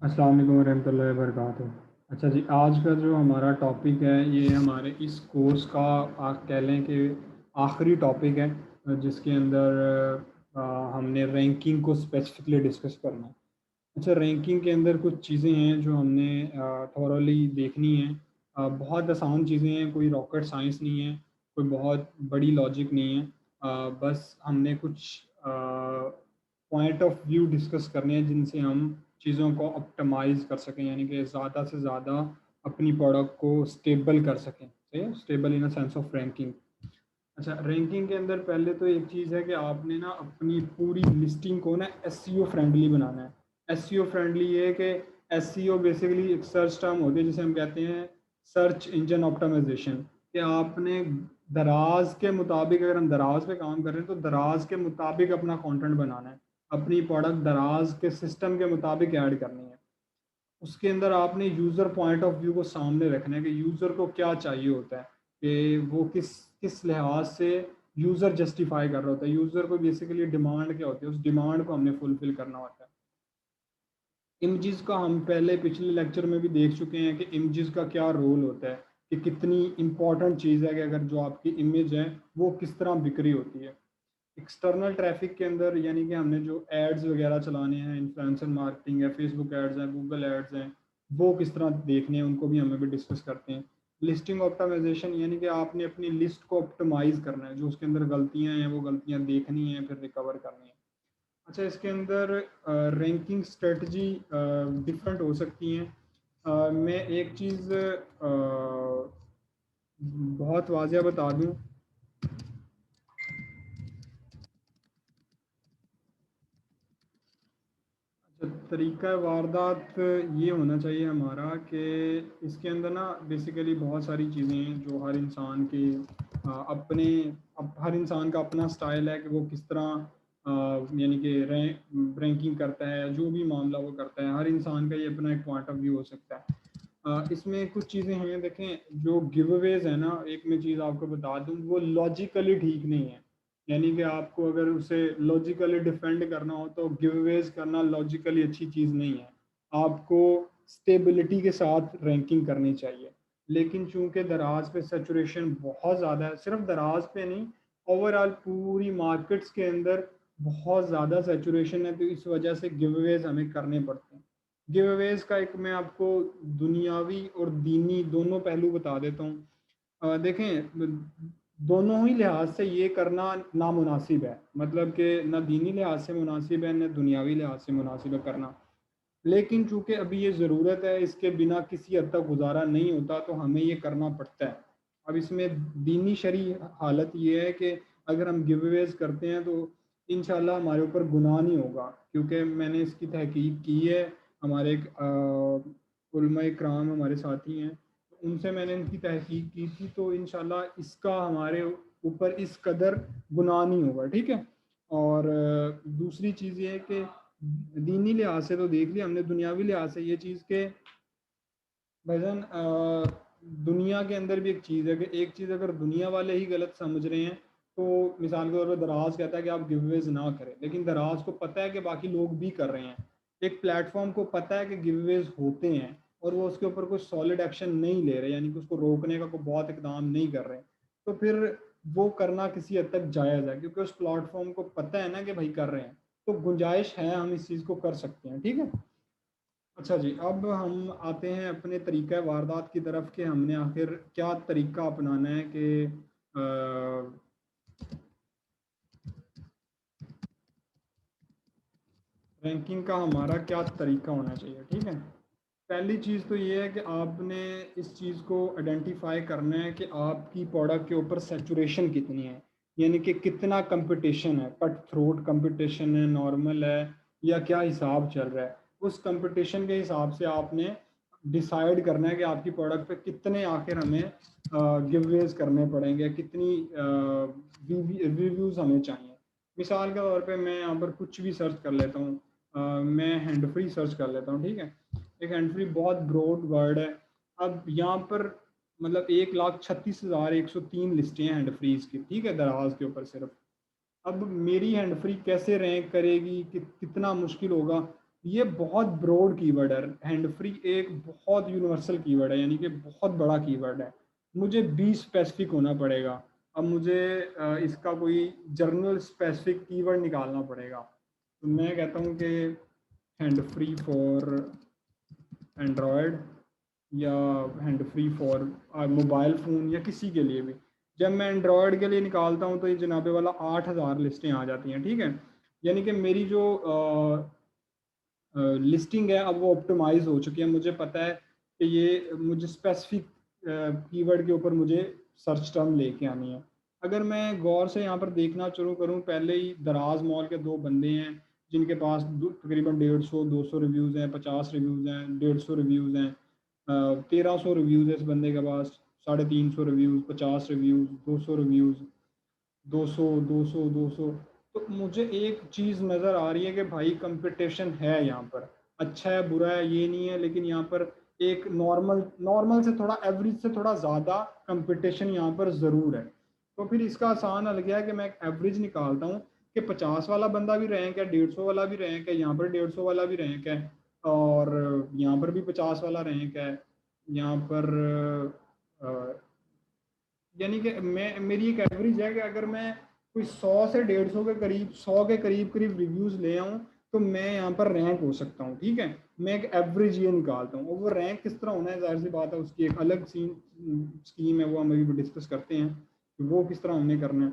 अस्सलाम वालेकुम रहमतुल्लाहि व बरकातुहू। अच्छा जी, आज का जो हमारा टॉपिक है ये हमारे इस कोर्स का आप कह लें कि आखिरी टॉपिक है, जिसके अंदर हमने रैंकिंग को स्पेसिफिकली डिस्कस करना है। अच्छा, रैंकिंग के अंदर कुछ चीज़ें हैं जो हमने थॉरली देखनी है। बहुत आसान चीज़ें हैं, कोई रॉकेट साइंस नहीं है, कोई बहुत बड़ी लॉजिक नहीं है। बस हमने कुछ पॉइंट ऑफ व्यू डिस्कस करने हैं जिनसे हम चीज़ों को ऑप्टिमाइज़ कर सकें, यानी कि ज़्यादा से ज़्यादा अपनी प्रोडक्ट को स्टेबल कर सकें। सही है, stable in a sense of ranking. अच्छा, रैंकिंग के अंदर पहले तो एक चीज़ है कि आपने ना अपनी पूरी लिस्टिंग को ना एसईओ फ्रेंडली बनाना है। एसईओ फ्रेंडली ये है कि एसईओ बेसिकली एक सर्च टर्म होती है जिसे हम कहते हैं सर्च इंजन ऑप्टिमाइजेशन। कि आपने दराज के मुताबिक, अगर हम दराज पे काम कर रहे हैं तो दराज के मुताबिक अपना कंटेंट बनाना है, अपनी प्रोडक्ट दराज के सिस्टम के मुताबिक ऐड करनी है। उसके अंदर आपने यूज़र पॉइंट ऑफ व्यू को सामने रखना है कि यूज़र को क्या चाहिए होता है, कि वो किस किस लिहाज से यूज़र जस्टिफाई कर रहा होता है, यूज़र को बेसिकली डिमांड क्या होती है, उस डिमांड को हमने फुलफिल करना होता है। इमेजेस का हम पहले पिछले लेक्चर में भी देख चुके हैं कि इमेजेस का क्या रोल होता है, कि कितनी इंपॉर्टेंट चीज़ है कि अगर जो आपकी इमेज है वो किस तरह बिक्री होती है। एक्सटर्नल ट्रैफिक के अंदर यानी कि हमने जो एड्स वगैरह चलाने हैं, इन्फ्लुएंसर मार्केटिंग है, फेसबुक एड्स हैं, गूगल एड्स हैं, वो किस तरह देखने हैं उनको भी हमें भी डिस्कस करते हैं। लिस्टिंग ऑप्टिमाइजेशन यानी कि आपने अपनी लिस्ट को ऑप्टिमाइज करना है, जो उसके अंदर गलतियां हैं वो गलतियां देखनी हैं, फिर रिकवर करनी है। अच्छा, इसके अंदर रैंकिंग स्ट्रेटजी डिफरेंट हो सकती हैं। मैं एक चीज़ बहुत वाजिया बता दूं। तरीका वारदात ये होना चाहिए हमारा कि इसके अंदर ना बेसिकली बहुत सारी चीज़ें हैं जो हर इंसान के अपने हर इंसान का अपना स्टाइल है कि वो किस तरह यानी कि रैंकिंग करता है, जो भी मामला वो करता है, हर इंसान का ये अपना एक पॉइंट ऑफ व्यू हो सकता है। इसमें कुछ चीज़ें हैं, देखें जो गिव अवेज है ना, एक मैं चीज़ आपको बता दूं, वो लॉजिकली ठीक नहीं है। यानी कि आपको अगर उसे लॉजिकली डिफेंड करना हो तो गिव अवेज करना लॉजिकली अच्छी चीज़ नहीं है। आपको स्टेबिलिटी के साथ रैंकिंग करनी चाहिए। लेकिन चूंकि दराज पे सेचुरेशन बहुत ज़्यादा है, सिर्फ दराज पे नहीं, ओवरऑल पूरी मार्केट्स के अंदर बहुत ज़्यादा सेचुरेशन है, तो इस वजह से गिव अवेज हमें करने पड़ते हैं। गिव अवेज का एक मैं आपको दुनियावी और दीनी दोनों पहलू बता देता हूँ। देखें, दोनों ही लिहाज से ये करना नामुनासिब है, मतलब कि ना दीनी लिहाज से मुनासिब है, ना दुनियावी लिहाज से मुनासिब है करना। लेकिन चूंकि अभी ये ज़रूरत है, इसके बिना किसी हद तक गुजारा नहीं होता, तो हमें ये करना पड़ता है। अब इसमें दीनी शरी हालत ये है कि अगर हम गिव अवेज करते हैं तो इंशाल्लाह हमारे ऊपर गुनाह नहीं होगा, क्योंकि मैंने इसकी तहकीक की है। हमारे एक उलमा इकराम हमारे साथी हैं, तो उनसे मैंने इनकी तहकीक की थी, तो इंशाल्लाह इसका हमारे ऊपर इस कदर गुनाह नहीं होगा, ठीक है। और दूसरी चीज़ ये है कि दीनी लिहाज से तो देख लिया हमने, दुनियावी लिहाज से ये चीज़ के भाईजान, दुनिया के अंदर भी एक चीज़ है कि एक चीज़ अगर दुनिया वाले ही गलत समझ रहे हैं, तो मिसाल के तौर पर दराज कहता है कि आप गिवअवेज ना करें, लेकिन दराज को पता है कि बाकी लोग भी कर रहे हैं। एक प्लेटफॉर्म को पता है कि गिवअवेज होते हैं और वो उसके ऊपर कोई सॉलिड एक्शन नहीं ले रहे, यानी कि उसको रोकने का कोई बहुत इकदाम नहीं कर रहे, तो फिर वो करना किसी हद तक जायज़ है, क्योंकि उस प्लेटफॉर्म को पता है ना कि भाई कर रहे हैं, तो गुंजाइश है, हम इस चीज़ को कर सकते हैं, ठीक है। अच्छा जी, अब हम आते हैं अपने तरीक़ा वारदात की तरफ कि हमने आखिर क्या तरीका अपनाना है कि रैंकिंग का हमारा क्या तरीका होना चाहिए, ठीक है। पहली चीज़ तो ये है कि आपने इस चीज़ को आइडेंटिफाई करना है कि आपकी प्रोडक्ट के ऊपर सैचुरेशन कितनी है, यानी कि कितना कंपटीशन है, कट थ्रोट कंपटीशन है, नॉर्मल है, या क्या हिसाब चल रहा है। उस कंपटीशन के हिसाब से आपने डिसाइड करना है कि आपकी प्रोडक्ट पे कितने आखिर हमें गिववेज करने पड़ेंगे, कितनी रिव्यूज़ हमें चाहिए। मिसाल के तौर पे मैं यहाँ पर कुछ भी सर्च कर लेता हूँ। मैं हैंड फ्री सर्च कर लेता हूँ, ठीक है। एक हैंड फ्री बहुत ब्रॉड वर्ड है। अब यहाँ पर मतलब 1,36,103 लिस्टें हैं हैंड फ्रीज की, ठीक है, दराज के ऊपर सिर्फ। अब मेरी हैंड फ्री कैसे रैंक करेगी, कितना मुश्किल होगा, ये बहुत ब्रॉड कीवर्ड है। हैंड फ्री एक बहुत यूनिवर्सल कीवर्ड है, यानी कि बहुत बड़ा कीवर्ड है। मुझे बी स्पेसिफिक होना पड़ेगा। अब मुझे इसका कोई जर्नल स्पेसिफिक कीवर्ड निकालना पड़ेगा। तो मैं कहता हूँ कि हैंड फ्री फॉर एंड्रॉयड या hand free for mobile phone या किसी के लिए भी। जब मैं एंड्रॉयड के लिए निकालता हूँ तो ये जनाबे वाला 8,000 लिस्टें आ जाती हैं, ठीक है। यानी कि मेरी जो लिस्टिंग है अब वो ऑप्टिमाइज हो चुकी है। मुझे पता है कि ये मुझे स्पेसिफिक कीवर्ड के ऊपर मुझे सर्च टर्म लेके आनी है। अगर मैं गौर से यहाँ पर देखना शुरू करूँ, पहले ही दराज मॉल के दो बंदे हैं जिनके पास तकरीबन 150-200 रिव्यूज़ हैं, 50 रिव्यूज़ हैं, 150 रिव्यूज़ हैं, 1300 रिव्यूज़ है इस बंदे के पास, 350 रिव्यूज़, 50 रिव्यूज़, 200 रिव्यूज़, 200 200 200। तो मुझे एक चीज़ नज़र आ रही है कि भाई कंपटीशन है यहाँ पर। अच्छा है बुरा है ये नहीं है, लेकिन यहाँ पर एक नॉर्मल नॉर्मल से थोड़ा एवरेज से थोड़ा ज़्यादा कंपटीशन यहाँ पर ज़रूर है। तो फिर इसका आसान हल गया है कि मैं एक एवरेज निकालता हूँ कि 50 वाला बंदा भी रैंक है, 150 वाला भी रैंक है, यहाँ पर 150 वाला भी रैंक है, और यहाँ पर भी 50 वाला रैंक है, यहाँ पर यानी कि मैं मेरी एक एवरेज है कि अगर मैं कोई 100 से 150 के करीब, 100 के करीब करीब रिव्यूज़ ले आऊँ तो मैं यहाँ पर रैंक हो सकता हूँ, ठीक है। मैं एक एवरेज ये निकालता हूँ, और वो रैंक किस तरह होना है जाहिर सी बात है उसकी एक अलग स्कीम है, वो हम अभी डिस्कस करते हैं कि वो किस तरह हमने करना है।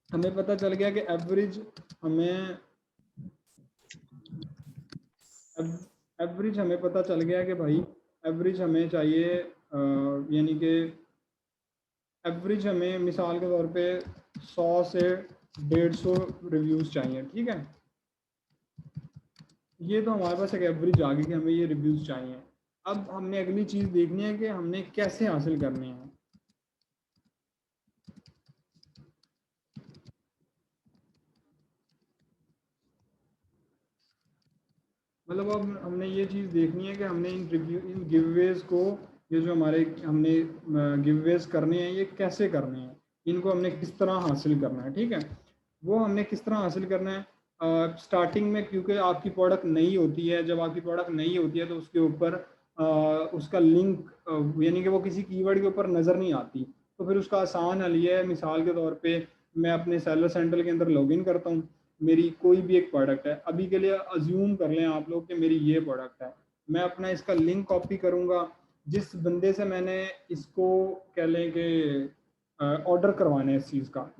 हमें पता चल गया कि हमें पता चल गया कि भाई एवरेज हमें चाहिए, यानी कि एवरेज हमें मिसाल के तौर पे 100 से 150 रिव्यूज़ चाहिए, ठीक है। ये तो हमारे पास एक एवरेज आ गई कि हमें ये रिव्यूज़ चाहिए। अब हमने अगली चीज़ देखनी है कि हमने कैसे हासिल करने हैं। मतलब अब हमने ये चीज़ देखनी है कि हमने इन गिववेज को, ये जो हमारे हमने गिववेज करने हैं ये कैसे करने हैं, इनको हमने किस तरह हासिल करना है, ठीक है। वो हमने किस तरह हासिल करना है, स्टार्टिंग में क्योंकि आपकी प्रोडक्ट नई होती है, जब आपकी प्रोडक्ट नई होती है तो उसके ऊपर उसका लिंक, यानी कि वो किसी कीवर्ड के ऊपर नज़र नहीं आती। तो फिर उसका आसान हल ये है, मिसाल के तौर पे मैं अपने सेलर सेंटर के अंदर लॉगिन करता हूँ, मेरी कोई भी एक प्रोडक्ट है, अभी के लिए अज्यूम कर लें आप लोग कि मेरी ये प्रोडक्ट है, मैं अपना इसका लिंक कॉपी करूँगा, जिस बंदे से मैंने इसको कह लें कि ऑर्डर करवाना है इस चीज़ का,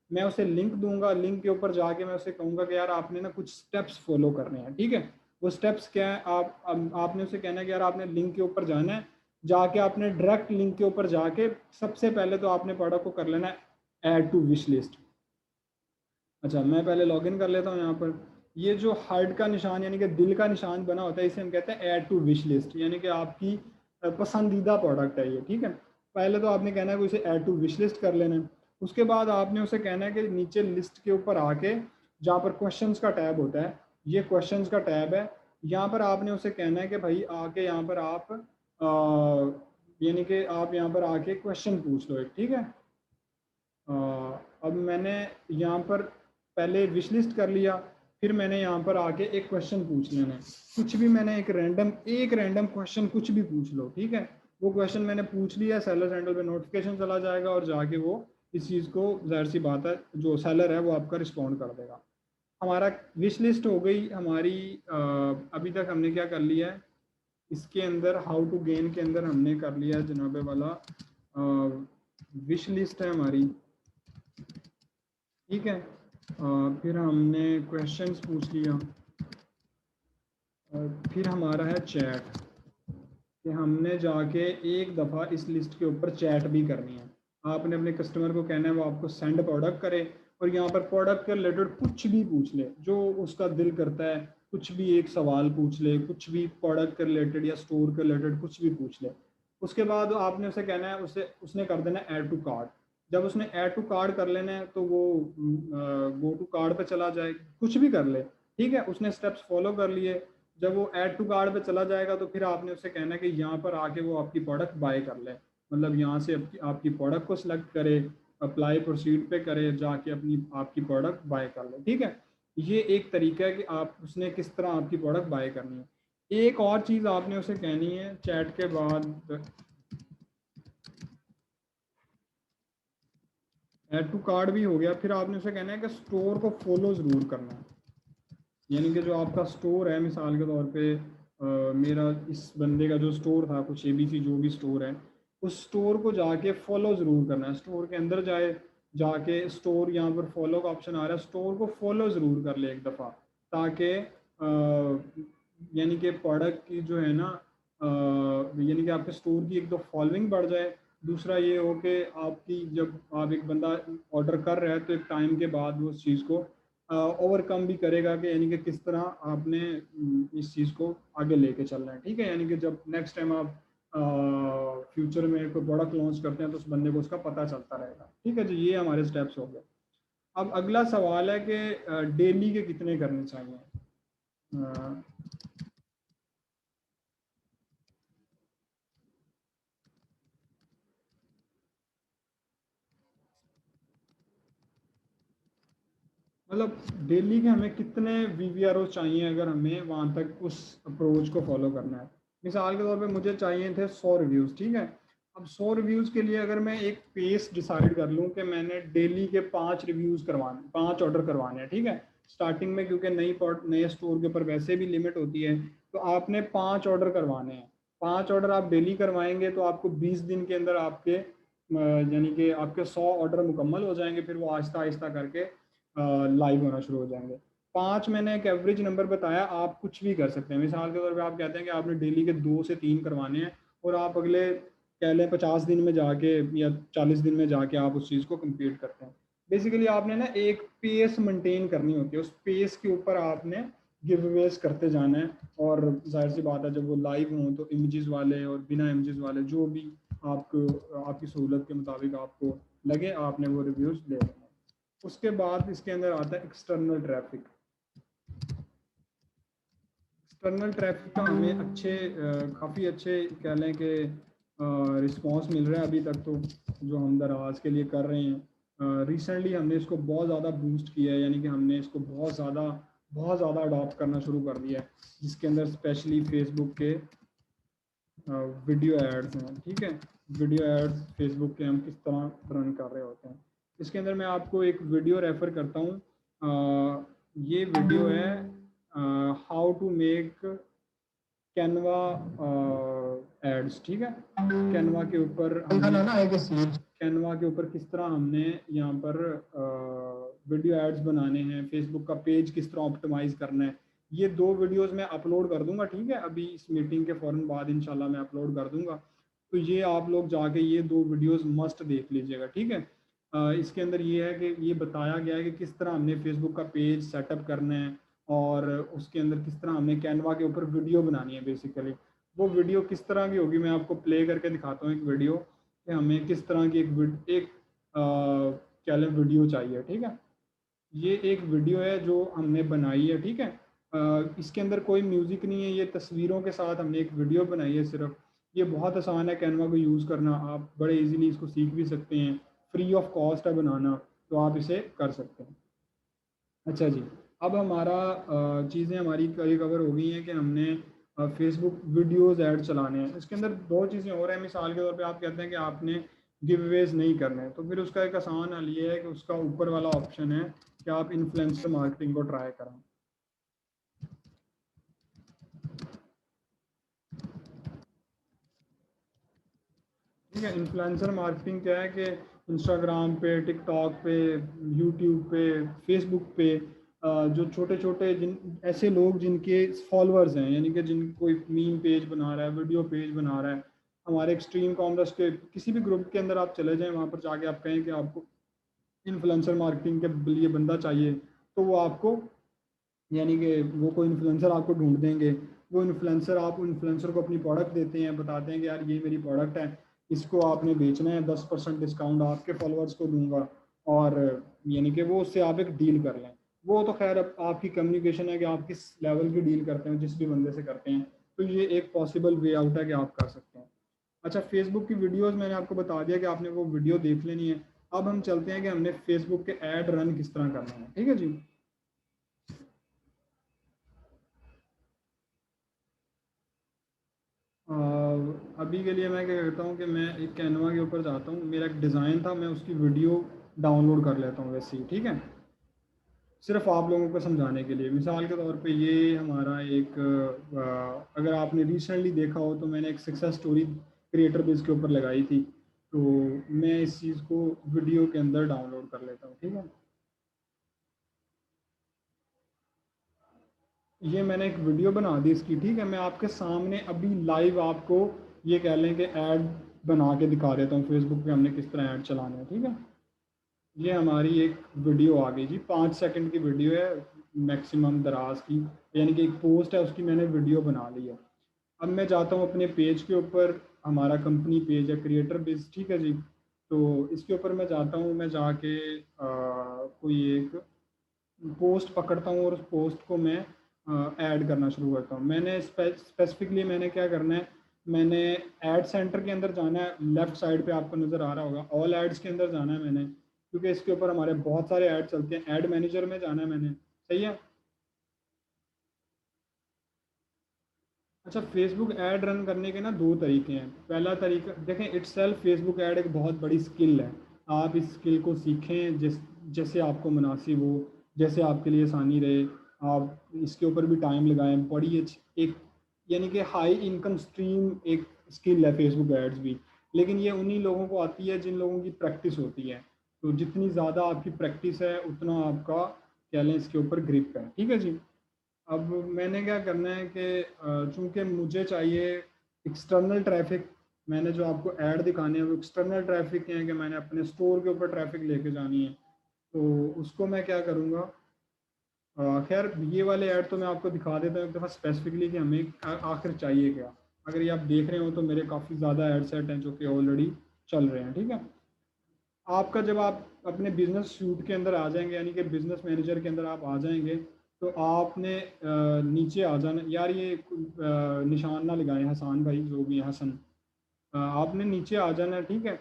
मैं उसे लिंक दूंगा, लिंक के ऊपर जाके मैं उसे कहूँगा कि यार आपने ना कुछ स्टेप्स फॉलो करने हैं, ठीक है। वो स्टेप्स क्या है, आपने उसे कहना है कि यार आपने लिंक के ऊपर जाना है, जाके आपने डायरेक्ट लिंक के ऊपर जाके सबसे पहले तो आपने प्रोडक्ट को कर लेना है ऐड टू विश लिस्ट। अच्छा, मैं पहले लॉगिन कर लेता हूँ यहाँ पर। ये जो हार्ट का निशान यानी कि दिल का निशान बना होता है, इसे हम कहते हैं ऐड टू विश लिस्ट, यानी कि आपकी पसंदीदा प्रोडक्ट है ये, ठीक है। पहले तो आपने कहना है कि उसे ऐड टू विश लिस्ट कर लेना है। उसके बाद आपने उसे कहना है कि नीचे लिस्ट के ऊपर आके जहाँ पर क्वेश्चंस का टैब होता है, ये क्वेश्चंस का टैब है, यहाँ पर आपने उसे कहना है कि भाई आके यहाँ पर आप यानी कि आप यहाँ पर आके क्वेश्चन पूछ लो एक, ठीक है। अब मैंने यहाँ पर पहले विश लिस्ट कर लिया, फिर मैंने यहाँ पर आके एक क्वेश्चन पूछ लेना है, कुछ भी मैंने एक रैंडम क्वेश्चन कुछ भी पूछ लो, ठीक है। वो क्वेश्चन मैंने पूछ लिया, सेलर हैंडल पे नोटिफिकेशन चला जाएगा और जाके वो इस चीज़ को, जाहिर सी बात है जो सेलर है वो आपका रिस्पॉन्ड कर देगा। हमारा विश लिस्ट हो गई हमारी। अभी तक हमने क्या कर लिया है इसके अंदर, हाउ टू गेन के अंदर हमने कर लिया जनाबे वाला विश लिस्ट है हमारी, ठीक है। फिर हमने क्वेश्चंस पूछ लिया, फिर हमारा है चैट, कि हमने जाके एक दफ़ा इस लिस्ट के ऊपर चैट भी करनी है। आपने अपने कस्टमर को कहना है वो आपको सेंड प्रोडक्ट करे, और यहाँ पर प्रोडक्ट के रिलेटेड कुछ भी पूछ ले जो उसका दिल करता है, कुछ भी एक सवाल पूछ ले, कुछ भी प्रोडक्ट के रिलेटेड या स्टोर के रिलेटेड कुछ भी पूछ ले। उसके बाद आपने उसे कहना है, उसने कर देना ऐड टू कार्ट। जब उसने ऐड टू कार्ड कर लेना है तो वो गो टू कार्ड पे चला जाए, कुछ भी कर ले, ठीक है। उसने स्टेप्स फॉलो कर लिए, जब वो ऐड टू कार्ड पे चला जाएगा तो फिर आपने उससे कहना है कि यहाँ पर आके वो आपकी प्रोडक्ट बाय कर ले, मतलब यहाँ से आपकी प्रोडक्ट को सिलेक्ट करे, अप्लाई प्रोसीड पे करे, जाके अपनी आपकी प्रोडक्ट बाय कर ले, ठीक है। ये एक तरीका है कि आप उसने किस तरह आपकी प्रोडक्ट बाय करनी है। एक और चीज़ आपने उसे कहनी है चैट के बाद, ऐड टू कार्ड भी हो गया, फिर आपने उसे कहना है कि स्टोर को फॉलो ज़रूर करना है। यानी कि जो आपका स्टोर है, मिसाल के तौर पे मेरा इस बंदे का जो स्टोर था, कुछ ABC जो भी स्टोर है, उस स्टोर को जाके फॉलो ज़रूर करना है। स्टोर के अंदर जाके स्टोर, यहाँ पर फॉलो का ऑप्शन आ रहा है, स्टोर को फॉलो ज़रूर कर ले एक दफ़ा, ताकि यानी कि प्रोडक्ट की जो है ना, यानी कि आपके स्टोर की एक तो फॉलोइंग बढ़ जाए, दूसरा ये हो कि आपकी जब आप एक बंदा ऑर्डर कर रहा है तो एक टाइम के बाद वो उस चीज़ को ओवरकम भी करेगा, कि यानी कि किस तरह आपने इस चीज़ को आगे लेके चलना है। ठीक है, यानी कि जब नेक्स्ट टाइम आप फ्यूचर में कोई प्रोडक्ट लॉन्च करते हैं तो उस बंदे को उसका पता चलता रहेगा। ठीक है जी, ये हमारे स्टेप्स हो गए। अब अगला सवाल है कि डेली के कितने करने चाहिए। अ, मतलब डेली के हमें कितने VVRO चाहिए अगर हमें वहाँ तक उस अप्रोच को फॉलो करना है। मिसाल के तौर पे मुझे चाहिए थे 100 रिव्यूज़। ठीक है, अब 100 रिव्यूज़ के लिए अगर मैं एक पेस डिसाइड कर लूँ कि मैंने डेली के 5 रिव्यूज़ करवाने, 5 ऑर्डर करवाने हैं। ठीक है, स्टार्टिंग में क्योंकि नए स्टोर के ऊपर वैसे भी लिमिट होती है, तो आपने 5 ऑर्डर करवाने हैं। 5 ऑर्डर आप डेली करवाएंगे तो आपको 20 दिन के अंदर आपके यानी कि आपके 100 ऑर्डर मुकम्मल हो जाएंगे, फिर वो आहिस्ता आहिस्ता करके लाइव होना शुरू हो जाएंगे। 5 मैंने एक एवरेज नंबर बताया, आप कुछ भी कर सकते हैं। मिसाल के तौर पे आप कहते हैं कि आपने डेली के 2 से 3 करवाने हैं, और आप अगले कह लें 50 दिन में जाके या 40 दिन में जाके आप उस चीज़ को कंप्लीट करते हैं। बेसिकली आपने ना एक पेस मेंटेन करनी होती है, उस पेस के ऊपर आपने गिव अवेज करते जाना है। और जाहिर सी बात है, जब वो लाइव हों तो इमेजेस वाले और बिना इमेजेस वाले जो भी आपको आपकी सहूलत के मुताबिक आपको लगे, आपने वो रिव्यूज़ ले लेना है। उसके बाद इसके अंदर आता है एक्सटर्नल ट्रैफिक। एक्सटर्नल ट्रैफिक का हमें काफ़ी अच्छे कह लें कि रिस्पांस मिल रहा है अभी तक, तो जो हम दराज के लिए कर रहे हैं। रिसेंटली हमने इसको बहुत ज़्यादा बूस्ट किया है, यानी कि हमने इसको बहुत ज़्यादा अडॉप्ट करना शुरू कर दिया है, जिसके अंदर स्पेशली फेसबुक के वीडियो एड्स हैं। ठीक है, वीडियो एड्स फेसबुक के हम किस तरह रन कर रहे होते हैं। इसके अंदर मैं आपको एक वीडियो रेफ़र करता हूँ। ये वीडियो है how to make Canva ads. ठीक है, कैनवा के ऊपर कैनवा के ऊपर किस तरह हमने यहाँ पर वीडियो एड्स बनाने हैं, फेसबुक का पेज किस तरह ऑप्टिमाइज़ करना है, ये 2 वीडियोस मैं अपलोड कर दूंगा। ठीक है, अभी इस मीटिंग के फ़ौरन बाद इंशाल्लाह मैं अपलोड कर दूंगा, तो ये आप लोग जाके ये 2 वीडियोस मस्ट देख लीजिएगा। ठीक है, इसके अंदर ये है कि ये बताया गया है कि किस तरह हमने फेसबुक का पेज सेटअप करना है, और उसके अंदर किस तरह हमने कैनवा के ऊपर वीडियो बनानी है। बेसिकली वो वीडियो किस तरह की होगी, मैं आपको प्ले करके दिखाता हूँ एक वीडियो, कि हमें किस तरह की एक क्या लें वीडियो चाहिए। ठीक है, ये एक वीडियो है जो हमने बनाई है। ठीक है, इसके अंदर कोई म्यूज़िक नहीं है, ये तस्वीरों के साथ हमने एक वीडियो बनाई है सिर्फ। ये बहुत आसान है कैनवा को यूज़ करना, आप बड़े इजीली इसको सीख भी सकते हैं, फ्री ऑफ कॉस्ट है बनाना, तो आप इसे कर सकते हैं। अच्छा जी, अब हमारा चीज़ें हमारी कवर हो गई हैं कि हमने फेसबुक वीडियोज़ ऐड चलाने हैं। इसके अंदर 2 चीज़ें और हैं। मिसाल के तौर पे आप कहते हैं कि आपने गिव अवेज नहीं करने हैं, तो फिर उसका एक आसान हल ये है कि उसका ऊपर वाला ऑप्शन है कि आप इन्फ्लुएंसर मार्केटिंग को ट्राई करें। ठीक है, इन्फ्लुएंसर मार्केटिंग क्या है कि इंस्टाग्राम पे, टिकटॉक पे, यूट्यूब पे, फेसबुक पे जो छोटे छोटे जिन ऐसे लोग जिनके फॉलोअर्स हैं, यानी कि जिन कोई मीम पेज बना रहा है, वीडियो पेज बना रहा है, हमारे एक्सट्रीम कॉमर्स के किसी भी ग्रुप के अंदर आप चले जाएं, वहाँ पर जाके आप कहें कि आपको इन्फ्लुएंसर मार्केटिंग के लिए बंदा चाहिए, तो वो आपको, यानी कि वो कोई इन्फ्लुएंसर आपको ढूंढ देंगे। वो इन्फ्लुएंसर, आप इन्फ्लुएंसर को अपनी प्रोडक्ट देते हैं, बताते हैं कि यार ये मेरी प्रोडक्ट है, इसको आपने बेचना है, 10% डिस्काउंट आपके फॉलोअर्स को दूंगा, और यानी कि वो उससे आप एक डील कर लें। वो तो खैर अब आपकी कम्युनिकेशन है कि आप किस लेवल की डील करते हैं, जिस भी बंदे से करते हैं, तो ये एक पॉसिबल वे आउट है कि आप कर सकते हैं। अच्छा, फेसबुक की वीडियोस मैंने आपको बता दिया कि आपने वो वीडियो देख लेनी है। अब हम चलते हैं कि हमने फेसबुक के ऐड रन किस तरह करना है। ठीक है जी, अभी के लिए मैं क्या करता हूँ कि मैं एक कैनवा के ऊपर जाता हूँ, मेरा एक डिज़ाइन था, मैं उसकी वीडियो डाउनलोड कर लेता हूँ वैसे ही, ठीक है, सिर्फ आप लोगों को समझाने के लिए। मिसाल के तौर पे ये हमारा एक अगर आपने रिसेंटली देखा हो तो मैंने एक सक्सेस स्टोरी क्रिएटर बेस के ऊपर लगाई थी, तो मैं इस चीज़ को वीडियो के अंदर डाउनलोड कर लेता हूँ, ठीक है। ये मैंने एक वीडियो बना दी इसकी, ठीक है, मैं आपके सामने अभी लाइव आपको ये कह लें कि ऐड बना के दिखा देता हूँ फेसबुक पे हमने किस तरह ऐड चलाना है, ठीक है। ये हमारी एक वीडियो आ गई जी, 5 सेकंड की वीडियो है मैक्सिमम दराज की, यानी कि एक पोस्ट है उसकी मैंने वीडियो बना ली है। अब मैं जाता हूँ अपने पेज के ऊपर, हमारा कंपनी पेज है क्रिएटर पेज, ठीक है जी। तो इसके ऊपर मैं जाता हूँ, मैं जाके कोई एक पोस्ट पकड़ता हूँ और उस पोस्ट को मैं ऐड करना शुरू करता हूँ। मैंने स्पेसिफिकली मैंने क्या करना है, मैंने ऐड सेंटर के अंदर जाना है, लेफ्ट साइड पे आपको नज़र आ रहा होगा, ऑल एड्स के अंदर जाना है मैंने, क्योंकि इसके ऊपर हमारे बहुत सारे ऐड चलते हैं। ऐड मैनेजर में जाना है मैंने, सही है। अच्छा, फेसबुक ऐड रन करने के ना दो तरीके हैं। पहला तरीका देखें, इट्सेल्फ फेसबुक ऐड एक बहुत बड़ी स्किल है, आप इस स्किल को सीखें जैसे आपको मुनासिब हो, जैसे आपके लिए आसानी रहे, आप इसके ऊपर भी टाइम लगाएं। बड़ी अच्छी एक यानी कि हाई इनकम स्ट्रीम एक स्किल है फेसबुक एड्स भी, लेकिन ये उन्हीं लोगों को आती है जिन लोगों की प्रैक्टिस होती है। तो जितनी ज़्यादा आपकी प्रैक्टिस है उतना आपका क्या लें इसके ऊपर ग्रिप है, ठीक है जी। अब मैंने क्या करना है कि चूंकि मुझे चाहिए एक्सटर्नल ट्रैफिक, मैंने जो आपको ऐड दिखाने हैं वो एक्सटर्नल ट्रैफिक हैं कि मैंने अपने स्टोर के ऊपर ट्रैफिक लेके जानी है, तो उसको मैं क्या करूँगा। खैर ये वाले ऐड तो मैं आपको दिखा देता हूँ एक दफ़ा स्पेसिफिकली कि हमें आखिर चाहिए क्या। अगर ये आप देख रहे हो तो मेरे काफ़ी ज़्यादा ऐड सेट हैं जो कि ऑलरेडी चल रहे हैं, ठीक है। आपका जब आप अपने बिजनेस सूट के अंदर आ जाएंगे, यानी कि बिजनेस मैनेजर के अंदर आप आ जाएंगे, तो आपने नीचे आ जाना यार, ये निशान ना लगाएं हसन भाई, जो भी है हसन, आपने नीचे आ जाना है, ठीक है।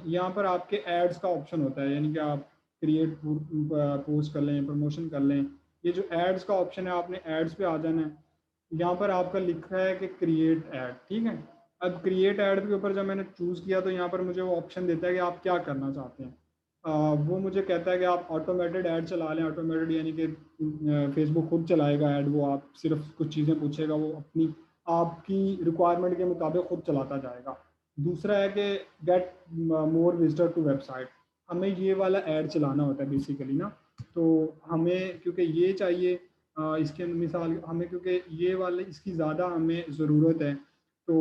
यहाँ पर आपके एड्स का ऑप्शन होता है, यानी कि आप क्रिएट पोस्ट कर लें, प्रमोशन कर लें। ये जो एड्स का ऑप्शन है आपने एड्स पे आ जाना है। यहाँ पर आपका लिखा है कि क्रिएट ऐड, ठीक है। अब क्रिएट ऐड के ऊपर जब मैंने चूज़ किया तो यहाँ पर मुझे वो ऑप्शन देता है कि आप क्या करना चाहते हैं। वो मुझे कहता है कि आप ऑटोमेटेड ऐड चला लें। ऑटोमेटेड यानी कि फेसबुक खुद चलाएगा ऐड, वो आप सिर्फ कुछ चीज़ें पूछेगा, वो अपनी आपकी रिक्वायरमेंट के मुताबिक खुद चलाता जाएगा। दूसरा है कि get more visitor to website, हमें ये वाला ऐड चलाना होता है बेसिकली ना। तो हमें क्योंकि ये चाहिए, इसके मिसाल हमें क्योंकि ये वाले इसकी ज़्यादा हमें ज़रूरत है, तो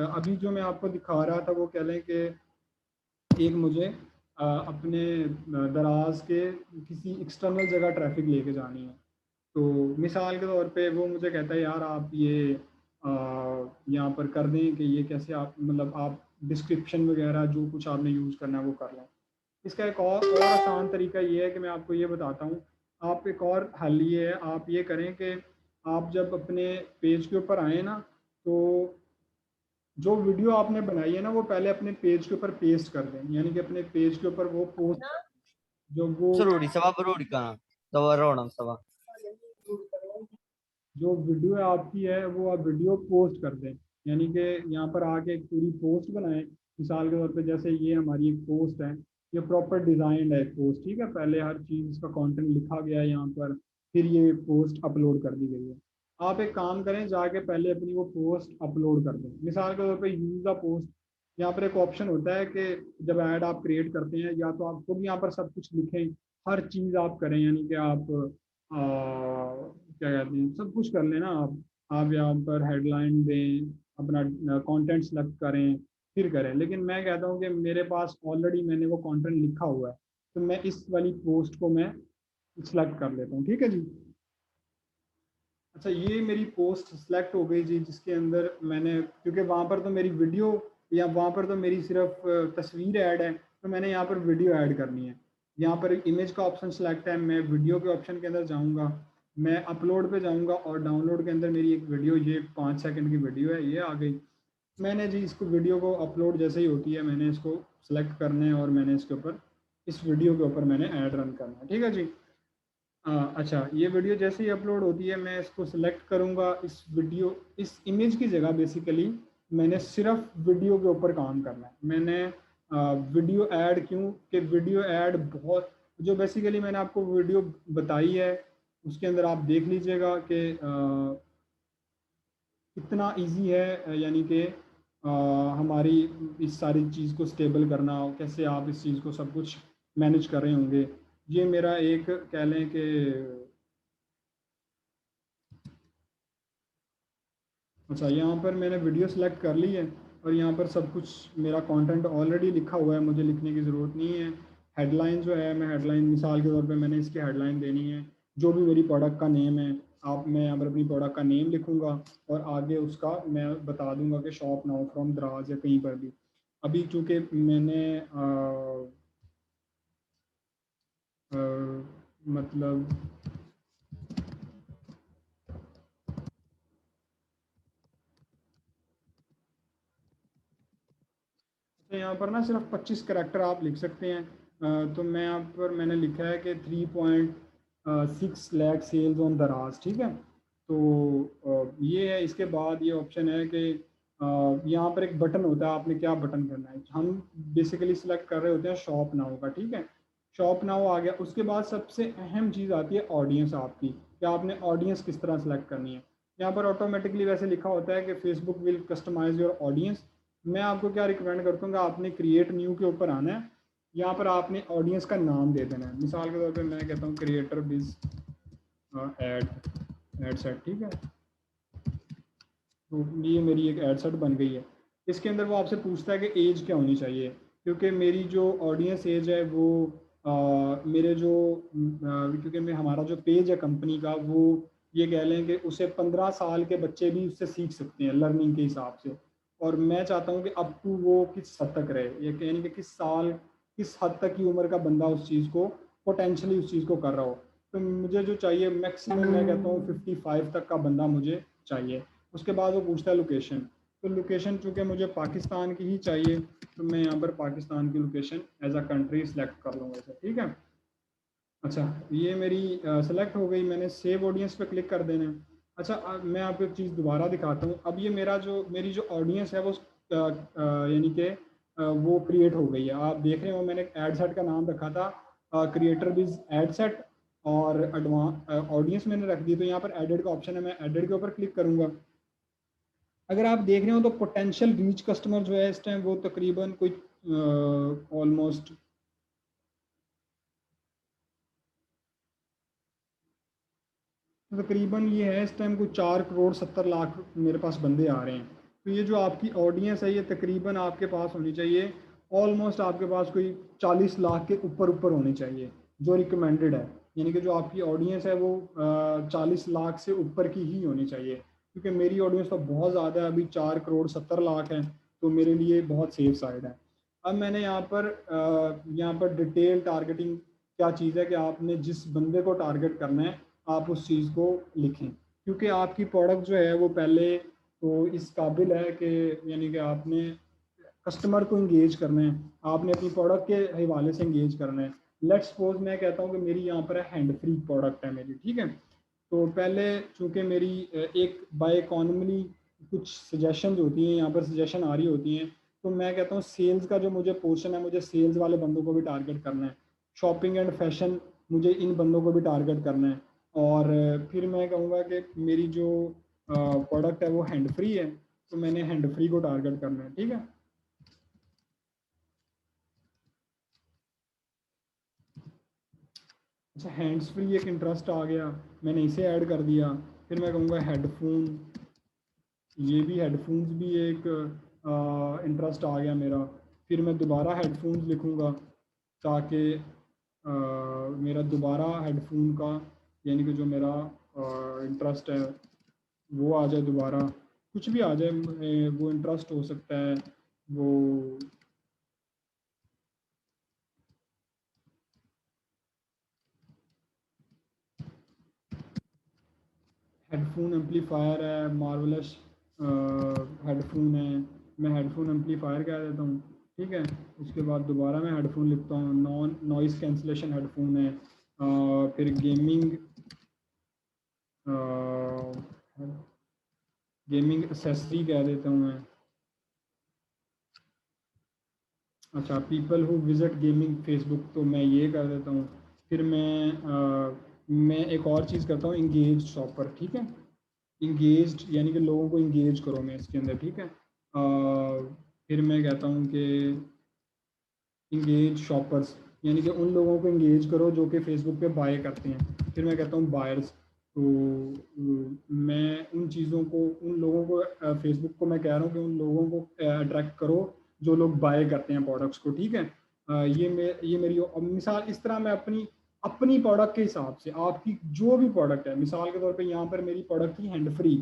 अभी जो मैं आपको दिखा रहा था वो कह लें कि एक मुझे अपने दराज के किसी एक्सटर्नल जगह ट्रैफिक लेके जानी है। तो मिसाल के तौर पे वो मुझे कहता है यार आप ये यहाँ पर कर दें कि ये कैसे आप मतलब आप डिस्क्रिप्शन वगैरह जो कुछ आपने यूज़ करना है वो कर लें। इसका एक और आसान तरीका ये है कि मैं आपको ये बताता हूँ। आप एक और हल ये है, आप ये करें कि आप जब अपने पेज के ऊपर आए ना, तो जो वीडियो आपने बनाई है ना वो पहले अपने पेज के ऊपर पेस्ट कर दें, यानी कि अपने पेज के ऊपर वो पोस्ट जो वो Sorry, sama beruri kana. Tawaronam sama. जो वीडियो आपकी है वो आप वीडियो पोस्ट कर दें, यानी कि यहाँ पर आके एक पूरी पोस्ट बनाएं। मिसाल के तौर पे जैसे ये हमारी एक पोस्ट है, ये प्रॉपर डिज़ाइन है एक पोस्ट, ठीक है। पहले हर चीज़ इसका कंटेंट लिखा गया है यहाँ पर, फिर ये पोस्ट अपलोड कर दी गई है। आप एक काम करें, जाके पहले अपनी वो पोस्ट अपलोड कर दें। मिसाल के तौर पे यूज़ द पोस्ट, यहाँ पर एक ऑप्शन होता है कि जब ऐड आप क्रिएट करते हैं या तो आप खुद यहाँ पर सब कुछ लिखें, हर चीज़ आप करें, यानी कि आप क्या कहते हैं सब कुछ कर लेना आप यहाँ पर हेडलाइन दें, अपना कंटेंट सेलेक्ट करें, फिर करें। लेकिन मैं कहता हूँ कि मेरे पास ऑलरेडी मैंने वो कंटेंट लिखा हुआ है, तो मैं इस वाली पोस्ट को मैं सेलेक्ट कर लेता हूँ, ठीक है जी। अच्छा, ये मेरी पोस्ट सेलेक्ट हो गई जी, जिसके अंदर मैंने क्योंकि वहाँ पर तो मेरी वीडियो या वहाँ पर तो मेरी सिर्फ तस्वीर ऐड है, तो मैंने यहाँ पर वीडियो ऐड करनी है। यहाँ पर इमेज का ऑप्शन सेलेक्ट है, मैं वीडियो के ऑप्शन के अंदर जाऊँगा, मैं अपलोड पे जाऊँगा और डाउनलोड के अंदर मेरी एक वीडियो, ये 5 सेकंड की वीडियो है, ये आ गई। मैंने जी इसको वीडियो को अपलोड जैसे ही होती है मैंने इसको सेलेक्ट करना है और मैंने इसके ऊपर इस वीडियो के ऊपर मैंने ऐड रन करना है, ठीक है जी। अच्छा, ये वीडियो जैसे ही अपलोड होती है मैं इसको सिलेक्ट करूँगा, इस वीडियो इस इमेज की जगह बेसिकली मैंने सिर्फ वीडियो के ऊपर काम करना है। मैंने वीडियो ऐड, क्यों कि वीडियो ऐड बहुत, जो बेसिकली मैंने आपको वीडियो बताई है उसके अंदर आप देख लीजिएगा कि कितना इजी है, यानी कि हमारी इस सारी चीज़ को स्टेबल करना, कैसे आप इस चीज़ को सब कुछ मैनेज कर रहे होंगे। ये मेरा एक कह लें कि अच्छा, यहाँ पर मैंने वीडियो सेलेक्ट कर ली है और यहाँ पर सब कुछ मेरा कंटेंट ऑलरेडी लिखा हुआ है, मुझे लिखने की ज़रूरत नहीं है। हेडलाइन जो है, मैं हेडलाइन मिसाल के तौर पे मैंने इसकी हेडलाइन देनी है जो भी मेरी प्रोडक्ट का नेम है। मैं यहाँ पर अपनी प्रोडक्ट का नेम लिखूँगा और आगे उसका मैं बता दूंगा कि शॉप नाउ फ्रॉम दराज या कहीं पर भी। अभी चूँकि मैंने मतलब तो यहाँ पर ना सिर्फ 25 करैक्टर आप लिख सकते हैं। तो मैं यहाँ पर मैंने लिखा है कि 3.6 लाख सेल्स ऑन दराज, ठीक है। तो ये है। इसके बाद ये ऑप्शन है कि यहाँ पर एक बटन होता है, आपने क्या बटन करना है। हम बेसिकली सिलेक्ट कर रहे होते हैं शॉप नाउ का, ठीक है। शॉप नाउ आ गया। उसके बाद सबसे अहम चीज़ आती है ऑडियंस आपकी, कि आपने ऑडियंस किस तरह सेलेक्ट करनी है। यहाँ पर ऑटोमेटिकली वैसे लिखा होता है कि Facebook will customise your audience. मैं आपको क्या रिकमेंड करता हूँ कि आपने क्रिएट न्यू के ऊपर आना है। यहाँ पर आपने ऑडियंस का नाम दे देना है। मिसाल के तौर पे मैं कहता हूँ क्रिएटर बिज एड एड सेट, ठीक है। तो ये मेरी एक एड सेट बन गई है। इसके अंदर वो आपसे पूछता है कि एज क्या होनी चाहिए, क्योंकि मेरी जो ऑडियंस एज है वो मेरे जो क्योंकि मैं हमारा जो पेज है कंपनी का, वो ये कह लें कि उसे 15 साल के बच्चे भी उससे सीख सकते हैं लर्निंग के हिसाब से। और मैं चाहता हूँ कि अप टू वो किस हद तक रहे, ये यानी कि किस साल, किस हद तक की उम्र का बंदा उस चीज़ को पोटेंशली उस चीज़ को कर रहा हो। तो मुझे जो चाहिए मैक्सिमम, मैं कहता हूँ 55 तक का बंदा मुझे चाहिए। उसके बाद वो पूछता है लोकेशन। तो लोकेशन चूँकि मुझे पाकिस्तान की ही चाहिए, तो मैं यहाँ पर पाकिस्तान की location as a country select कर लूँगा इसे, ठीक है। अच्छा, ये मेरी सेलेक्ट हो गई। मैंने सेव ऑडियंस पे क्लिक कर देना है। अच्छा, मैं आपको एक चीज़ दोबारा दिखाता हूँ। अब ये मेरी जो ऑडियंस है वो यानी कि वो क्रिएट हो गई है। आप देख रहे हो मैंने एड सेट का नाम रखा था क्रिएटर बिज एड सेट, और एडवांस ऑडियंस मैंने रख दी। तो यहाँ पर एडिट का ऑप्शन है, मैं एडिट के ऊपर क्लिक करूँगा। अगर आप देख रहे हो तो पोटेंशियल रीच कस्टमर जो है इस टाइम वो तकरीबन कोई ऑलमोस्ट तकरीबन ये है इस टाइम कोई 4 करोड़ 70 लाख मेरे पास बंदे आ रहे हैं। तो ये जो आपकी ऑडियंस है ये तकरीबन आपके पास होनी चाहिए, ऑलमोस्ट आपके पास कोई 40 लाख के ऊपर ऊपर होनी चाहिए जो रिकमेंडेड है। यानी कि जो आपकी ऑडियंस है वो 40 लाख से ऊपर की ही होनी चाहिए, क्योंकि मेरी ऑडियंस तो बहुत ज़्यादा है, अभी 4 करोड़ 70 लाख है। तो मेरे लिए बहुत सेफ साइड है। अब मैंने यहाँ पर डिटेल टारगेटिंग क्या चीज़ है कि आपने जिस बंदे को टारगेट करना है आप उस चीज़ को लिखें, क्योंकि आपकी प्रोडक्ट जो है वो पहले तो इस काबिल है कि यानी कि आपने कस्टमर को इंगेज करना है, आपने अपनी प्रोडक्ट के हवाले से इंगेज करना है। लेट्स सपोज मैं कहता हूँ कि मेरी यहाँ पर हैंड फ्री प्रोडक्ट है मेरी, ठीक है। तो पहले चूँकि मेरी एक बाय इकॉनमी कुछ सजेशन होती हैं, यहाँ पर सजेशन आ रही होती हैं। तो मैं कहता हूँ सेल्स का जो मुझे पोर्शन है, मुझे सेल्स वाले बंदों को भी टारगेट करना है। शॉपिंग एंड फैशन, मुझे इन बंदों को भी टारगेट करना है। और फिर मैं कहूँगा कि मेरी जो प्रोडक्ट है वो हैंड फ्री है, तो मैंने हैंड फ्री को टारगेट करना है, ठीक है। अच्छा, हैंड्स फ्री एक इंटरेस्ट आ गया, मैंने इसे ऐड कर दिया। फिर मैं कहूँगा हेडफोन, ये भी हेडफोन्स भी एक इंटरेस्ट आ गया मेरा। फिर मैं दोबारा हेडफोन्स लिखूँगा ताकि मेरा दोबारा हेडफोन का यानी कि जो मेरा इंटरेस्ट है वो आ जाए दोबारा। कुछ भी आ जाए, वो इंटरेस्ट हो सकता है वो। हेडफोन एम्पलीफायर है, मार्वलस हेडफोन है, मैं हेडफोन एम्पलीफायर कह देता हूँ, ठीक है। उसके बाद दोबारा मैं हेडफोन लिखता हूँ, नॉन नॉइस कैंसलेशन हेडफोन है। फिर गेमिंग एसेसरी कह देता हूँ मैं। अच्छा, people who visit gaming Facebook, तो मैं ये कर देता हूँ। फिर मैं एक और चीज़ करता हूँ, इंगेज शॉपर, ठीक है। इंगेज्ड यानी कि लोगों को इंगेज करो मैं इसके अंदर, ठीक है। फिर मैं कहता हूँ कि इंगेज शॉपर्स, यानी कि उन लोगों को इंगेज करो जो कि फेसबुक पे बाय करते हैं। फिर मैं कहता हूँ बायर्स, तो मैं उन चीज़ों को, उन लोगों को, फेसबुक को मैं कह रहा हूँ कि उन लोगों को अट्रैक्ट करो जो लोग बाय करते हैं प्रोडक्ट्स को, ठीक है। ये मेरी मिसाल, इस तरह मैं अपनी अपनी प्रोडक्ट के हिसाब से, आपकी जो भी प्रोडक्ट है, मिसाल के तौर पे यहाँ पर मेरी प्रोडक्ट थी हैंड फ्री,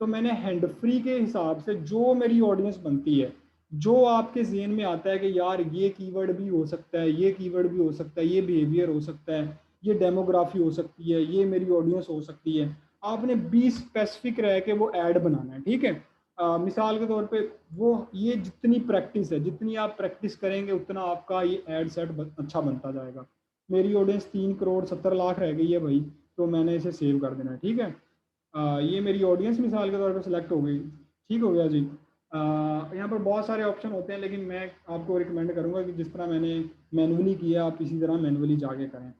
तो मैंने हैंड फ्री के हिसाब से जो मेरी ऑडियंस बनती है, जो आपके ज़हन में आता है कि यार ये कीवर्ड भी हो सकता है, ये कीवर्ड भी हो सकता है, ये बिहेवियर हो सकता है, ये डेमोग्राफी हो सकती है, ये मेरी ऑडियंस हो सकती है, आपने 20 स्पेसिफिक रह के वो ऐड बनाना है, ठीक है। मिसाल के तौर पे वो, ये जितनी प्रैक्टिस है, जितनी आप प्रैक्टिस करेंगे उतना आपका ये एड सेट अच्छा बनता जाएगा। मेरी ऑडियंस 3 करोड़ 70 लाख रह गई है भाई, तो मैंने इसे सेव कर देना है, ठीक है। ये मेरी ऑडियंस मिसाल के तौर पे सिलेक्ट हो गई, ठीक हो गया जी। यहाँ पर बहुत सारे ऑप्शन होते हैं, लेकिन मैं आपको रिकमेंड करूँगा कि जिस तरह मैंने मैनुअली किया, आप इसी तरह मैनुअली जाके करें।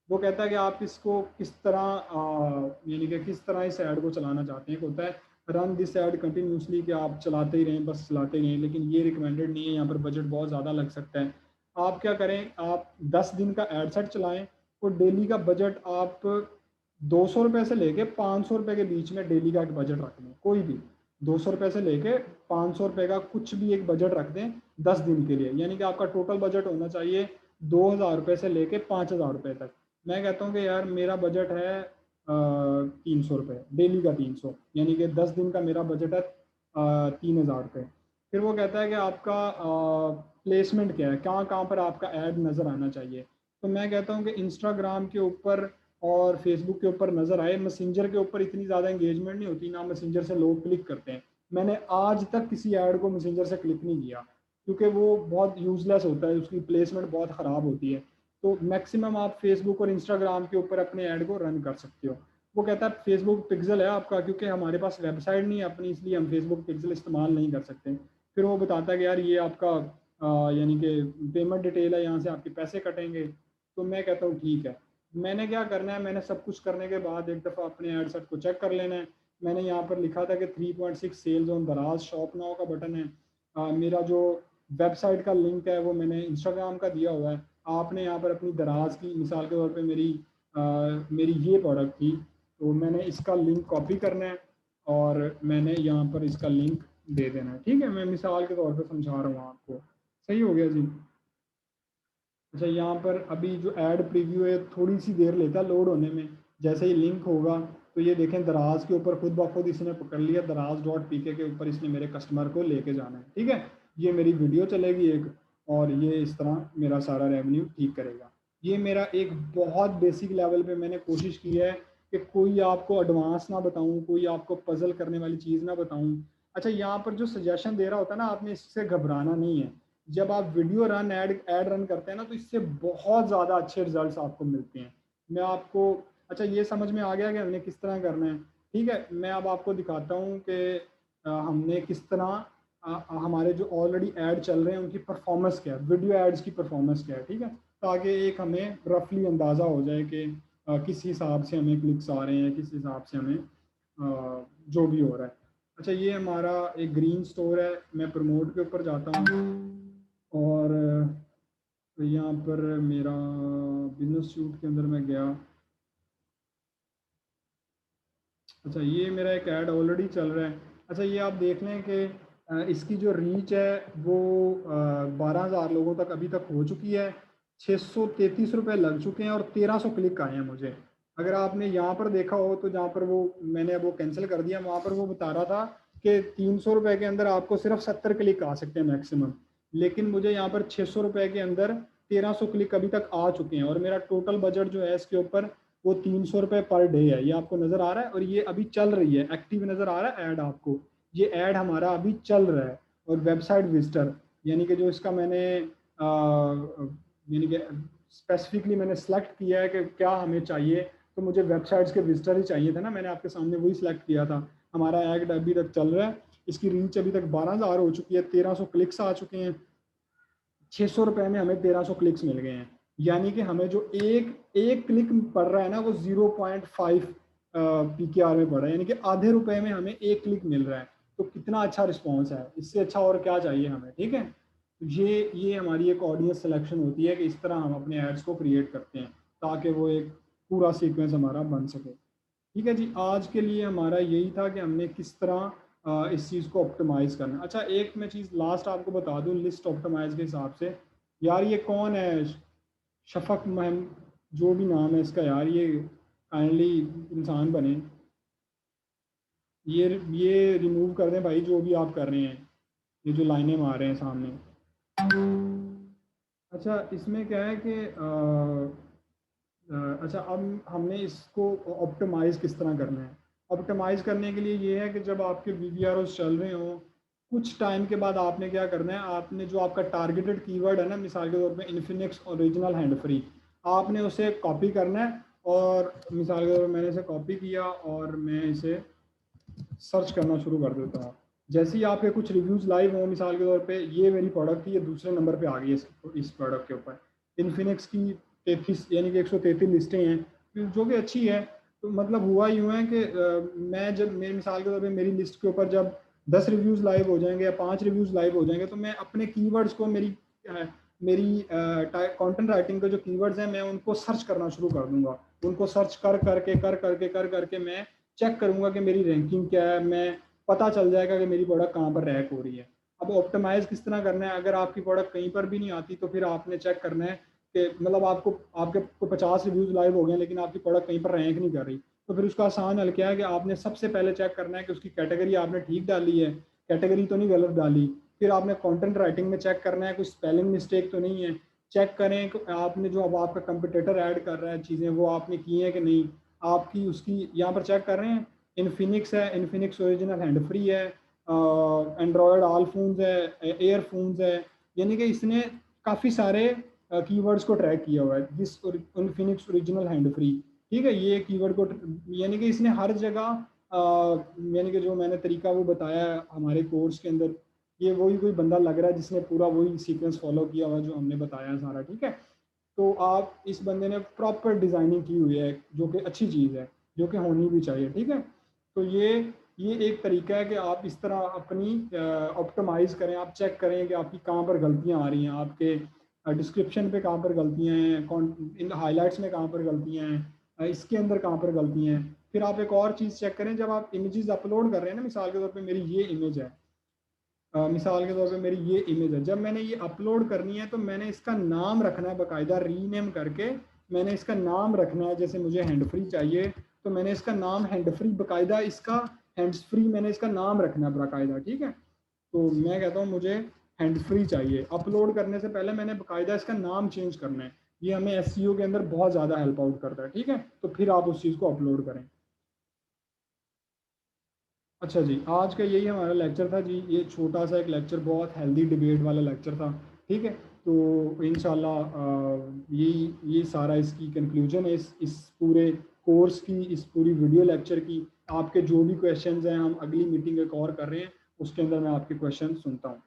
वो कहता है कि आप इसको किस तरह, यानी कि किस तरह इस ऐड को चलाना चाहते हैं। एक होता है रन दिस ऐड कंटिन्यूसली, कि आप चलाते ही रहें, बस चलाते ही रहें, लेकिन ये रिकमेंडेड नहीं है, यहाँ पर बजट बहुत ज़्यादा लग सकता है। आप क्या करें, आप 10 दिन का एड सेट चलाएं, और डेली का बजट आप 200 रुपये से लेके 500 रुपये के बीच में डेली का एक बजट रख लें, कोई भी 200 रुपये से लेके 500 रुपये का कुछ भी एक बजट रख दें 10 दिन के लिए, यानी कि आपका टोटल बजट होना चाहिए 2,000 रुपये से लेके 5,000 रुपये तक। मैं कहता हूँ कि यार मेरा बजट है 300 रुपये, डेली का 300, यानी कि 10 दिन का मेरा बजट है 3,000 रुपये। फिर वो कहता है कि आपका प्लेसमेंट क्या है, कहाँ कहाँ पर आपका ऐड नज़र आना चाहिए। तो मैं कहता हूँ कि इंस्टाग्राम के ऊपर और फेसबुक के ऊपर नज़र आए। मैसेंजर के ऊपर इतनी ज़्यादा इंगेजमेंट नहीं होती, ना मैसेंजर से लोग क्लिक करते हैं। मैंने आज तक किसी ऐड को मैसेंजर से क्लिक नहीं किया, क्योंकि वो बहुत यूजलेस होता है, उसकी प्लेसमेंट बहुत ख़राब होती है। तो मैक्सिमम आप फेसबुक और इंस्टाग्राम के ऊपर अपने ऐड को रन कर सकते हो। वो कहता है फेसबुक पिक्सल है आपका, क्योंकि हमारे पास वेबसाइट नहीं है अपनी, इसलिए हम फेसबुक पिक्सल इस्तेमाल नहीं कर सकते। फिर वो बताता है कि यार ये आपका यानी कि पेमेंट डिटेल है, यहाँ से आपके पैसे कटेंगे। तो मैं कहता हूँ ठीक है। मैंने क्या करना है, मैंने सब कुछ करने के बाद एक दफ़ा अपने एड सेट को चेक कर लेना है। मैंने यहाँ पर लिखा था कि 3.6 सेल्स ऑन दराज, शॉप नाउ का बटन है। मेरा जो वेबसाइट का लिंक है वो मैंने इंस्टाग्राम का दिया हुआ है। आपने यहाँ पर अपनी दराज की, मिसाल के तौर पे मेरी ये प्रोडक्ट थी, तो मैंने इसका लिंक कॉपी करना है और मैंने यहाँ पर इसका लिंक दे देना है, ठीक है। मैं मिसाल के तौर पे समझा रहा हूँ आपको, सही हो गया जी। अच्छा, यहाँ पर अभी जो ऐड प्रीव्यू है थोड़ी सी देर लेता है लोड होने में। जैसे ही लिंक होगा तो ये देखें दराज के ऊपर खुद ब खुद इसने पकड़ लिया, दराज.pk के ऊपर इसने मेरे कस्टमर को लेके जाना है, ठीक है। ये मेरी वीडियो चलेगी एक, और ये इस तरह मेरा सारा रेवेन्यू ठीक करेगा। ये मेरा एक बहुत बेसिक लेवल पे मैंने कोशिश की है कि कोई आपको एडवांस ना बताऊं, कोई आपको पजल करने वाली चीज़ ना बताऊं। अच्छा, यहाँ पर जो सजेशन दे रहा होता है ना, आपने इससे घबराना नहीं है। जब आप वीडियो रन ऐड रन करते हैं ना, तो इससे बहुत ज़्यादा अच्छे रिजल्ट्स आपको मिलते हैं। मैं आपको, अच्छा ये समझ में आ गया कि हमने किस तरह करना है, ठीक है। मैं अब आपको दिखाता हूँ कि हमने किस तरह हमारे जो ऑलरेडी ऐड चल रहे हैं उनकी परफॉर्मेंस क्या है, वीडियो एड्स की परफॉर्मेंस क्या है, ठीक है। ताकि एक हमें रफली अंदाज़ा हो जाए कि किस हिसाब से हमें क्लिक्स आ रहे हैं, किस हिसाब से हमें जो भी हो रहा है। अच्छा, ये हमारा एक ग्रीन स्टोर है। मैं प्रमोट के ऊपर जाता हूँ, और यहाँ पर मेरा बिजनेस सूट के अंदर मैं गया। अच्छा, ये मेरा एक ऐड ऑलरेडी चल रहा है। अच्छा, ये आप देख लें कि इसकी जो रीच है वो 12,000 लोगों तक अभी तक हो चुकी है। 633 रुपये लग चुके हैं और 1300 क्लिक आए हैं मुझे। अगर आपने यहाँ पर देखा हो तो जहाँ पर वो, मैंने अब वो कैंसिल कर दिया, वहाँ पर वो बता रहा था कि 300 रुपये के अंदर आपको सिर्फ 70 क्लिक आ सकते हैं मैक्सिमम। लेकिन मुझे यहाँ पर 600 रुपये के अंदर 1300 क्लिक अभी तक आ चुके हैं, और मेरा टोटल बजट जो है इसके ऊपर वो 300 रुपये पर डे है। ये आपको नज़र आ रहा है, और ये अभी चल रही है, एक्टिव नज़र आ रहा है ऐड आपको। ये ऐड हमारा अभी चल रहा है। और वेबसाइट विजिटर, यानी कि जो इसका मैंने यानी कि स्पेसिफिकली मैंने सेलेक्ट किया है कि क्या हमें चाहिए, तो मुझे वेबसाइट्स के विजिटर ही चाहिए थे ना, मैंने आपके सामने वही सिलेक्ट किया था। हमारा ऐड अभी तक चल रहा है, इसकी रीच अभी तक 12,000 हो चुकी है, 1300 क्लिक्स आ चुके हैं। 600 रुपये में हमें 1300 क्लिक्स मिल गए हैं। यानी कि हमें जो एक एक क्लिक पड़ रहा है ना वो 0.5 PKR में पड़ रहा है, यानी कि आधे रुपए में हमें एक क्लिक मिल रहा है। तो कितना अच्छा रिस्पॉन्स है, इससे अच्छा और क्या चाहिए हमें, ठीक है। तो ये हमारी एक ऑडियंस सिलेक्शन होती है कि इस तरह हम अपने एड्स को क्रिएट करते हैं ताकि वो एक पूरा सीक्वेंस हमारा बन सके। ठीक है जी, आज के लिए हमारा यही था कि हमने किस तरह इस चीज़ को ऑप्टिमाइज़ करना है। अच्छा, एक मैं चीज़ लास्ट आपको बता दूं लिस्ट ऑप्टिमाइज़ के हिसाब से। यार ये कौन है, शफक महम, जो भी नाम है इसका, यार ये काइंडली इंसान बने, ये रिमूव कर दें भाई, जो भी आप कर रहे हैं, ये जो लाइनें मार रहे हैं सामने। अच्छा, इसमें क्या है कि अच्छा, अब हमने इसको ऑप्टिमाइज़ किस तरह करना है। ऑप्टिमाइज़ करने के लिए ये है कि जब आपके VBROs चल रहे हों, कुछ टाइम के बाद आपने क्या करना है, आपने जो आपका टारगेटेड कीवर्ड है ना, मिसाल के तौर पे इन्फिनिक्स ओरिजिनल हैंड फ्री, आपने उसे कॉपी करना है। और मिसाल के तौर पर मैंने इसे कॉपी किया और मैं इसे सर्च करना शुरू कर देता हूँ। जैसे ही आपके कुछ रिव्यूज़ लाइव हों, मिसाल के तौर पे ये मेरी प्रोडक्ट थी, ये दूसरे नंबर पे आ गई है इस प्रोडक्ट के ऊपर। इन्फिनिक्स की 33 यानी कि 133 लिस्टें हैं जो कि अच्छी है। तो मतलब हुआ यूँ है कि मैं जब मेरी मिसाल के तौर पे मेरी लिस्ट के ऊपर जब 10 रिव्यूज़ लाइव हो जाएंगे या 5 रिव्यूज़ लाइव हो जाएंगे, तो मैं अपने कीवर्ड्स को मेरी कंटेंट राइटिंग के जो कीवर्ड्स हैं मैं उनको सर्च करना शुरू कर दूंगा। उनको सर्च कर करके मैं चेक करूंगा कि मेरी रैंकिंग क्या है, मैं पता चल जाएगा कि मेरी प्रोडक्ट कहाँ पर रैंक हो रही है। अब ऑप्टिमाइज किस तरह करना है, अगर आपकी प्रोडक्ट कहीं पर भी नहीं आती तो फिर आपने चेक करना है कि मतलब आपके 50 रिव्यूज लाइव हो गए लेकिन आपकी प्रोडक्ट कहीं पर रैंक नहीं कर रही, तो फिर उसका आसान हल क्या है कि आपने सबसे पहले चेक करना है कि उसकी कैटेगरी आपने ठीक डाली है, कैटेगरी तो नहीं गलत डाली। फिर आपने कंटेंट राइटिंग में चेक करना है कोई स्पेलिंग मिस्टेक तो नहीं है। चेक करें कि आपने जो अब आपका कंपटीटर ऐड कर रहा है चीज़ें वो आपने की हैं कि नहीं, आपकी उसकी यहाँ पर चेक कर रहे हैं। इन्फिनिक्स है, इन्फिनिक्स ओरिजिनल हैंड फ्री है, एंड्रॉयड ऑल फोन्स है, एयर फोन्स है, यानी कि इसने काफ़ी सारे कीवर्ड्स को ट्रैक किया हुआ है this Infinix original hand free. ठीक है, ये कीवर्ड को यानी कि इसने हर जगह यानी कि जो मैंने तरीका वो बताया है हमारे कोर्स के अंदर, ये वही कोई बंदा लग रहा है जिसने पूरा वही सीक्वेंस फॉलो किया हुआ जो हमने बताया है सारा। ठीक है, तो आप इस बंदे ने प्रॉपर डिज़ाइनिंग की हुई है जो कि अच्छी चीज़ है, जो कि होनी भी चाहिए। ठीक है, तो ये एक तरीका है कि आप इस तरह अपनी ऑप्टिमाइज़ करें, आप चेक करें कि आपकी कहाँ पर गलतियाँ आ रही हैं, आपके डिस्क्रिप्शन पे कहाँ पर गलतियाँ हैं, इन हाइलाइट्स में कहाँ पर गलतियाँ हैं, इसके अंदर कहाँ पर गलतियाँ हैं। फिर आप एक और चीज़ चेक करें, जब आप इमेजेस अपलोड कर रहे हैं ना, मिसाल के तौर पे मेरी ये इमेज है, मिसाल के तौर पे मेरी ये इमेज है, जब मैंने ये अपलोड करनी है तो मैंने इसका नाम रखना है बाकायदा, रीनेम करके मैंने इसका नाम रखना है। जैसे मुझे हैंड फ्री चाहिए तो मैंने इसका नाम हैंड फ्री बाकायदा, इसका हैंड्स फ्री मैंने इसका नाम रखना है बाकायदा। ठीक है, तो मैं कहता हूँ मुझे हैंड फ्री चाहिए, अपलोड करने से पहले मैंने बाकायदा इसका नाम चेंज करना है। ये हमें SEO के अंदर बहुत ज़्यादा हेल्प आउट करता है। ठीक है, तो फिर आप उस चीज़ को अपलोड करें। अच्छा जी, आज का यही हमारा लेक्चर था जी, ये छोटा सा एक लेक्चर, बहुत हेल्दी डिबेट वाला लेक्चर था। ठीक है, तो इंशाल्लाह ये सारा इसकी कंक्लूजन है इस पूरे कोर्स की, इस पूरी वीडियो लेक्चर की। आपके जो भी क्वेश्चंस हैं हम अगली मीटिंग एक और कर रहे हैं, उसके अंदर मैं आपके क्वेश्चन सुनता हूँ।